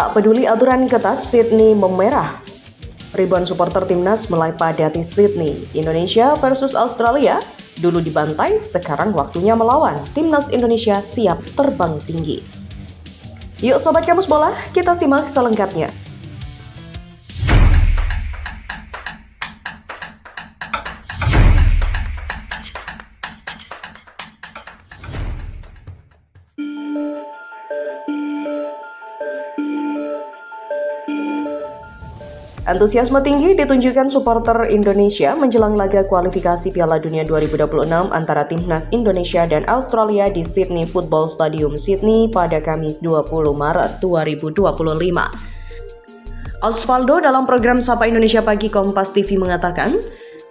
Tak peduli aturan ketat, Sydney memerah. Ribuan supporter timnas mulai padati Sydney. Indonesia versus Australia. Dulu dibantai, sekarang waktunya melawan. Timnas Indonesia siap terbang tinggi. Yuk Sobat Kamus Bola, kita simak selengkapnya. Antusiasme tinggi ditunjukkan supporter Indonesia menjelang laga kualifikasi Piala Dunia 2026 antara Timnas Indonesia dan Australia di Sydney Football Stadium, Sydney pada Kamis 20 Maret 2025. Osvaldo dalam program Sapa Indonesia Pagi Kompas TV mengatakan,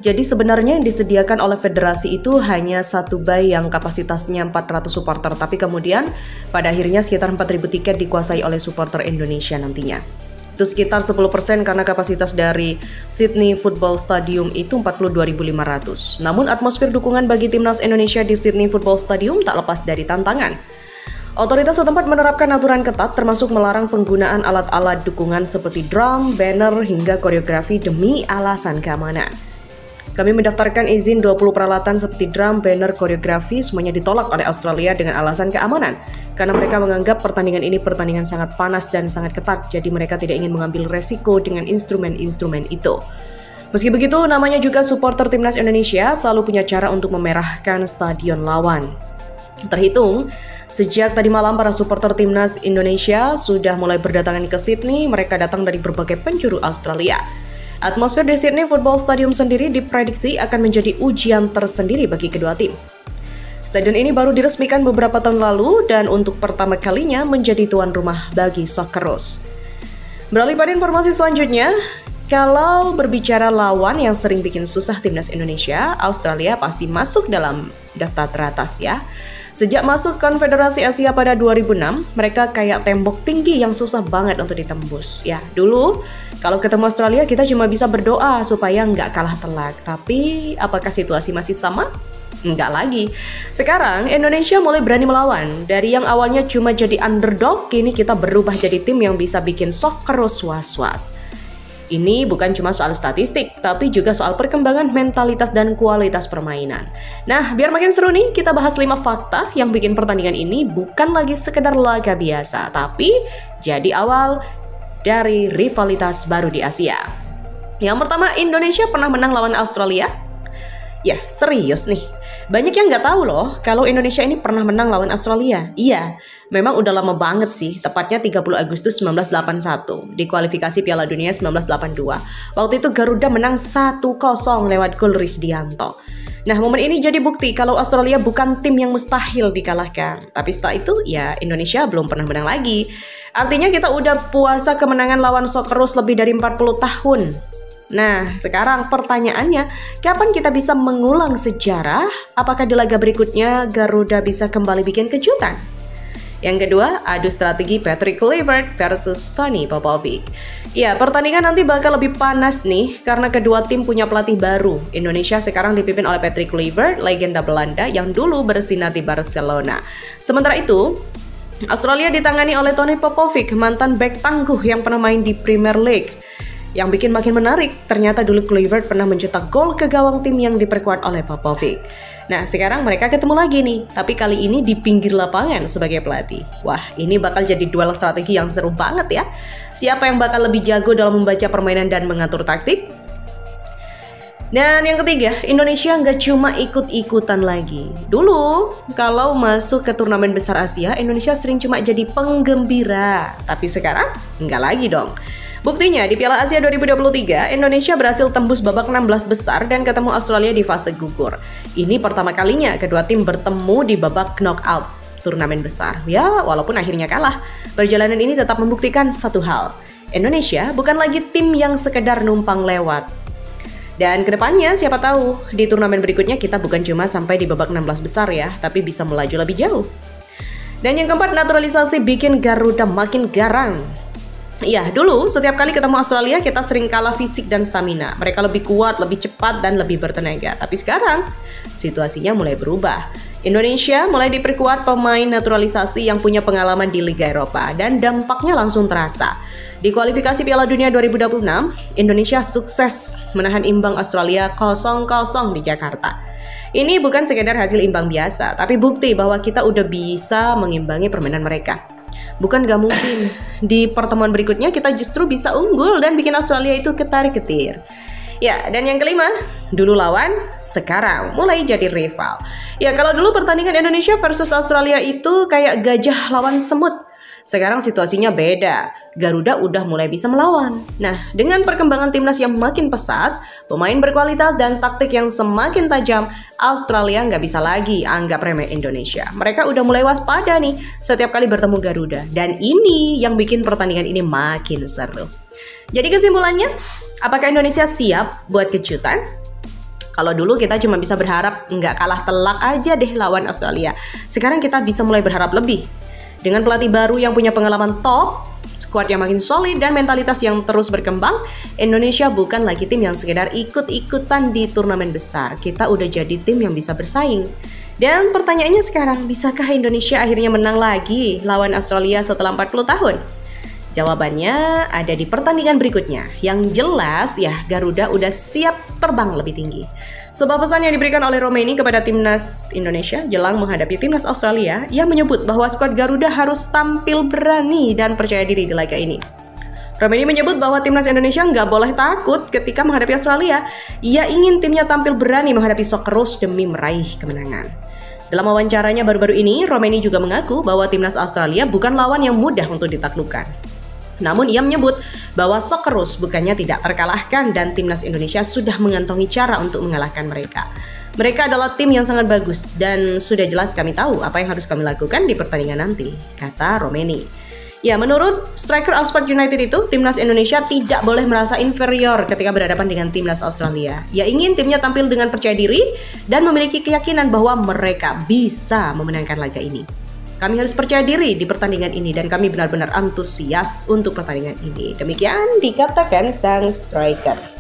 jadi sebenarnya yang disediakan oleh federasi itu hanya satu bay yang kapasitasnya 400 supporter, tapi kemudian pada akhirnya sekitar 4.000 tiket dikuasai oleh supporter Indonesia nantinya. Itu sekitar 10% karena kapasitas dari Sydney Football Stadium itu 42.500. Namun atmosfer dukungan bagi Timnas Indonesia di Sydney Football Stadium tak lepas dari tantangan. Otoritas setempat menerapkan aturan ketat termasuk melarang penggunaan alat-alat dukungan seperti drum, banner, hingga koreografi demi alasan keamanan. Kami mendaftarkan izin 20 peralatan seperti drum, banner, koreografi, semuanya ditolak oleh Australia dengan alasan keamanan. Karena mereka menganggap pertandingan ini pertandingan sangat panas dan sangat ketat, jadi mereka tidak ingin mengambil resiko dengan instrumen-instrumen itu. Meski begitu, namanya juga supporter Timnas Indonesia selalu punya cara untuk memerahkan stadion lawan. Terhitung, sejak tadi malam para supporter Timnas Indonesia sudah mulai berdatangan ke Sydney, mereka datang dari berbagai penjuru Australia. Atmosfer di Sydney Football Stadium sendiri diprediksi akan menjadi ujian tersendiri bagi kedua tim. Stadion ini baru diresmikan beberapa tahun lalu dan untuk pertama kalinya menjadi tuan rumah bagi Socceroos. Beralih pada informasi selanjutnya, kalau berbicara lawan yang sering bikin susah Timnas Indonesia, Australia pasti masuk dalam daftar teratas ya. Sejak masuk Konfederasi Asia pada 2006, mereka kayak tembok tinggi yang susah banget untuk ditembus. Ya, dulu kalau ketemu Australia kita cuma bisa berdoa supaya nggak kalah telak. Tapi apakah situasi masih sama? Enggak lagi. Sekarang Indonesia mulai berani melawan. Dari yang awalnya cuma jadi underdog, kini kita berubah jadi tim yang bisa bikin Socceroos was-was. Ini bukan cuma soal statistik, tapi juga soal perkembangan mentalitas dan kualitas permainan. Nah, biar makin seru nih, kita bahas 5 fakta yang bikin pertandingan ini bukan lagi sekedar laga biasa, tapi jadi awal dari rivalitas baru di Asia. Yang pertama, Indonesia pernah menang lawan Australia? Ya, serius nih. Banyak yang nggak tahu loh kalau Indonesia ini pernah menang lawan Australia. Iya, memang udah lama banget sih, tepatnya 30 Agustus 1981 di kualifikasi Piala Dunia 1982. Waktu itu Garuda menang 1-0 lewat gol Risdianto. Nah, momen ini jadi bukti kalau Australia bukan tim yang mustahil dikalahkan. Tapi setelah itu, ya Indonesia belum pernah menang lagi. Artinya kita udah puasa kemenangan lawan Socceroos lebih dari 40 tahun. Nah, sekarang pertanyaannya, kapan kita bisa mengulang sejarah? Apakah di laga berikutnya Garuda bisa kembali bikin kejutan? Yang kedua, adu strategi Patrick Kluivert versus Tony Popovic. Ya, pertandingan nanti bakal lebih panas nih karena kedua tim punya pelatih baru. Indonesia sekarang dipimpin oleh Patrick Kluivert, legenda Belanda yang dulu bersinar di Barcelona. Sementara itu, Australia ditangani oleh Tony Popovic, mantan bek tangguh yang pernah main di Premier League. Yang bikin makin menarik, ternyata dulu Kluivert pernah mencetak gol ke gawang tim yang diperkuat oleh Popovic. Nah, sekarang mereka ketemu lagi nih, tapi kali ini di pinggir lapangan sebagai pelatih. Wah, ini bakal jadi duel strategi yang seru banget ya. Siapa yang bakal lebih jago dalam membaca permainan dan mengatur taktik? Dan yang ketiga, Indonesia nggak cuma ikut-ikutan lagi. Dulu, kalau masuk ke turnamen besar Asia, Indonesia sering cuma jadi penggembira. Tapi sekarang, nggak lagi dong. Buktinya, di Piala Asia 2023, Indonesia berhasil tembus babak 16 besar dan ketemu Australia di fase gugur. Ini pertama kalinya kedua tim bertemu di babak knockout turnamen besar. Ya, walaupun akhirnya kalah, perjalanan ini tetap membuktikan satu hal. Indonesia bukan lagi tim yang sekedar numpang lewat. Dan kedepannya, siapa tahu, di turnamen berikutnya kita bukan cuma sampai di babak 16 besar ya, tapi bisa melaju lebih jauh. Dan yang keempat, naturalisasi bikin Garuda makin garang. Iya, dulu setiap kali ketemu Australia kita sering kalah fisik dan stamina. Mereka lebih kuat, lebih cepat, dan lebih bertenaga. Tapi sekarang situasinya mulai berubah. Indonesia mulai diperkuat pemain naturalisasi yang punya pengalaman di Liga Eropa dan dampaknya langsung terasa. Di kualifikasi Piala Dunia 2026, Indonesia sukses menahan imbang Australia 0-0 di Jakarta. Ini bukan sekedar hasil imbang biasa, tapi bukti bahwa kita udah bisa mengimbangi permainan mereka. Bukan gak mungkin, di pertemuan berikutnya kita justru bisa unggul dan bikin Australia itu ketarik-ketir. Ya, dan yang kelima, dulu lawan, sekarang mulai jadi rival. Ya, kalau dulu pertandingan Indonesia versus Australia itu kayak gajah lawan semut. Sekarang situasinya beda, Garuda udah mulai bisa melawan. Nah, dengan perkembangan timnas yang makin pesat, pemain berkualitas dan taktik yang semakin tajam, Australia nggak bisa lagi anggap remeh Indonesia. Mereka udah mulai waspada nih setiap kali bertemu Garuda. Dan ini yang bikin pertandingan ini makin seru. Jadi kesimpulannya, apakah Indonesia siap buat kejutan? Kalau dulu kita cuma bisa berharap nggak kalah telak aja deh lawan Australia. Sekarang kita bisa mulai berharap lebih. Dengan pelatih baru yang punya pengalaman top, skuad yang makin solid, dan mentalitas yang terus berkembang, Indonesia bukan lagi tim yang sekedar ikut-ikutan di turnamen besar. Kita udah jadi tim yang bisa bersaing. Dan pertanyaannya sekarang, bisakah Indonesia akhirnya menang lagi lawan Australia setelah 40 tahun? Jawabannya ada di pertandingan berikutnya. Yang jelas ya, Garuda udah siap terbang lebih tinggi. Sebuah pesan yang diberikan oleh Romeni kepada timnas Indonesia jelang menghadapi timnas Australia, ia menyebut bahwa skuad Garuda harus tampil berani dan percaya diri di laga ini. Romeni menyebut bahwa timnas Indonesia nggak boleh takut ketika menghadapi Australia. Ia ingin timnya tampil berani menghadapi Socceroos demi meraih kemenangan. Dalam wawancaranya baru-baru ini, Romeni juga mengaku bahwa timnas Australia bukan lawan yang mudah untuk ditaklukkan. Namun ia menyebut bahwa Socceroos bukannya tidak terkalahkan dan timnas Indonesia sudah mengantongi cara untuk mengalahkan mereka. Mereka adalah tim yang sangat bagus dan sudah jelas kami tahu apa yang harus kami lakukan di pertandingan nanti, kata Romeni. Ya, menurut striker Oxford United itu, timnas Indonesia tidak boleh merasa inferior ketika berhadapan dengan timnas Australia. Ia ingin timnya tampil dengan percaya diri dan memiliki keyakinan bahwa mereka bisa memenangkan laga ini. Kami harus percaya diri di pertandingan ini dan kami benar-benar antusias untuk pertandingan ini. Demikian dikatakan sang striker.